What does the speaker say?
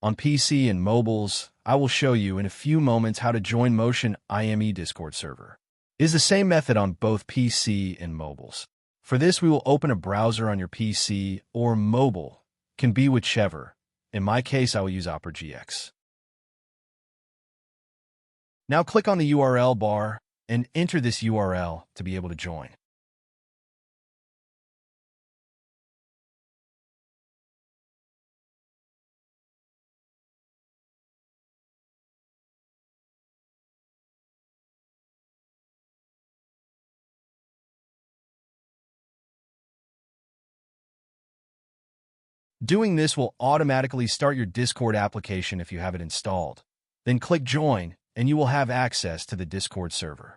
On PC and mobiles, I will show you in a few moments how to join Motion IME Discord server. It is the same method on both PC and mobiles. For this, we will open a browser on your PC or mobile, can be whichever. In my case, I will use Opera GX. Now click on the URL bar and enter this URL to be able to join. Doing this will automatically start your Discord application if you have it installed. Then click Join, and you will have access to the Discord server.